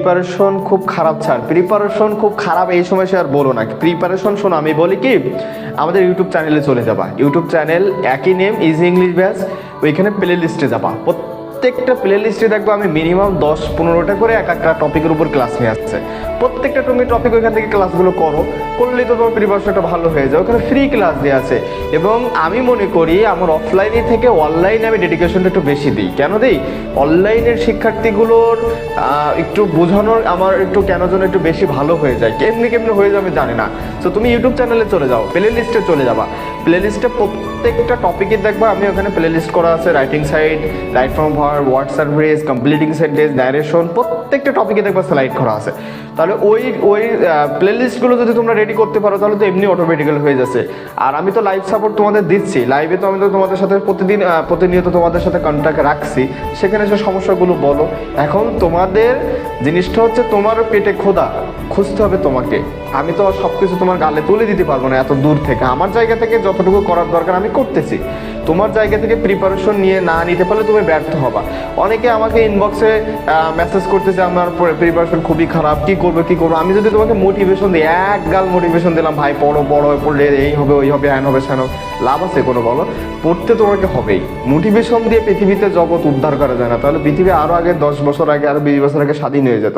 Preparation খুব খারাপ ছাড়, প্রিপারেশন খুব খারাপ এই সময় সে আর বলো না। প্রিপারেশন শোনো, আমি বলি কি আমাদের ইউটিউব চ্যানেলে চলে যাবা, ইউটিউব চ্যানেল একই নেম ইজি ইংলিশ ব্যাচ, ওইখানে প্লে লিস্টে যাবা, প্রত্যেকটা প্লে লিস্টে দেখবো আমি মিনিমাম 10-15টা করে এক একটা টপিকের উপর ক্লাস নিয়ে আসছে। প্রত্যেকটা তুমি টপিক ওইখান থেকে ক্লাসগুলো করলেই তো তোমার প্রিপারেশনটা ভালো হয়ে যায়। ওখানে ফ্রি ক্লাস দেওয়া আছে এবং আমি মনে করি আমার অফলাইনে থেকে অনলাইনে আমি ডেডিকেশনটা একটু বেশি দিই। কেন দিই? অনলাইনের শিক্ষার্থীগুলোর একটু বোঝানোর আমার একটু কেন যেন একটু বেশি ভালো হয়ে যায়, কেমনি হয়ে যাবে জানি না। তো তুমি ইউটিউব চ্যানেলে চলে যাও, প্লে লিস্টে চলে যাবা, প্লে লিস্টে প্রত্যেকটা টপিকে দেখবা আমি ওখানে প্লে লিস্ট করা আছে, writing side, right form verb, word service, completing sentence, direction, প্রত্যেকটা টপিকে দেখবা স্লাইড করা আছে। তাহলে ওই প্লে লিস্টগুলো যদি তোমরা রেডি করতে পারো তাহলে তো এমনি অটোমেটিক্যালি হয়ে যাচ্ছে। আর আমি তো লাইভ সাপোর্ট তোমাদের দিচ্ছি, লাইভে তো আমি তো তোমাদের সাথে প্রতিনিয়ত তোমাদের সাথে কন্ট্যাক্ট রাখছি, সেখানে সে সমস্যাগুলো বলো। এখন তোমাদের জিনিসটা হচ্ছে তোমার পেটে খোদা খুঁজতে হবে তোমাকে, আমি তো সব কিছু তোমার গালে তুলে দিতে পারবো না এত দূর থেকে। আমার জায়গা থেকে যতটুকু করার দরকার আমি করতেছি, তোমার জায়গা থেকে প্রিপারেশন নিতে পারলে তুমি ব্যর্থ হবা। অনেকে আমাকে ইনবক্সে মেসেজ করতেছে আমার প্রিপারেশন খুবই খারাপ, কি করবো। আমি যদি তোমাকে মোটিভেশন দিই, এক গাল মোটিভেশন দিলাম, ভাই পড়ো পড়লে এই হবে ওই হবে হ্যান হবে স্যান হবে, লাভ আছে কোনো? বলো, পড়তে তোমাকে হবেই। মোটিভেশন দিয়ে পৃথিবীতে জগৎ উদ্ধার করা যায় না, তাহলে পৃথিবী আরো আগে 10 বছর আগে আরো 20 বছর আগে স্বাধীন হয়ে যেত।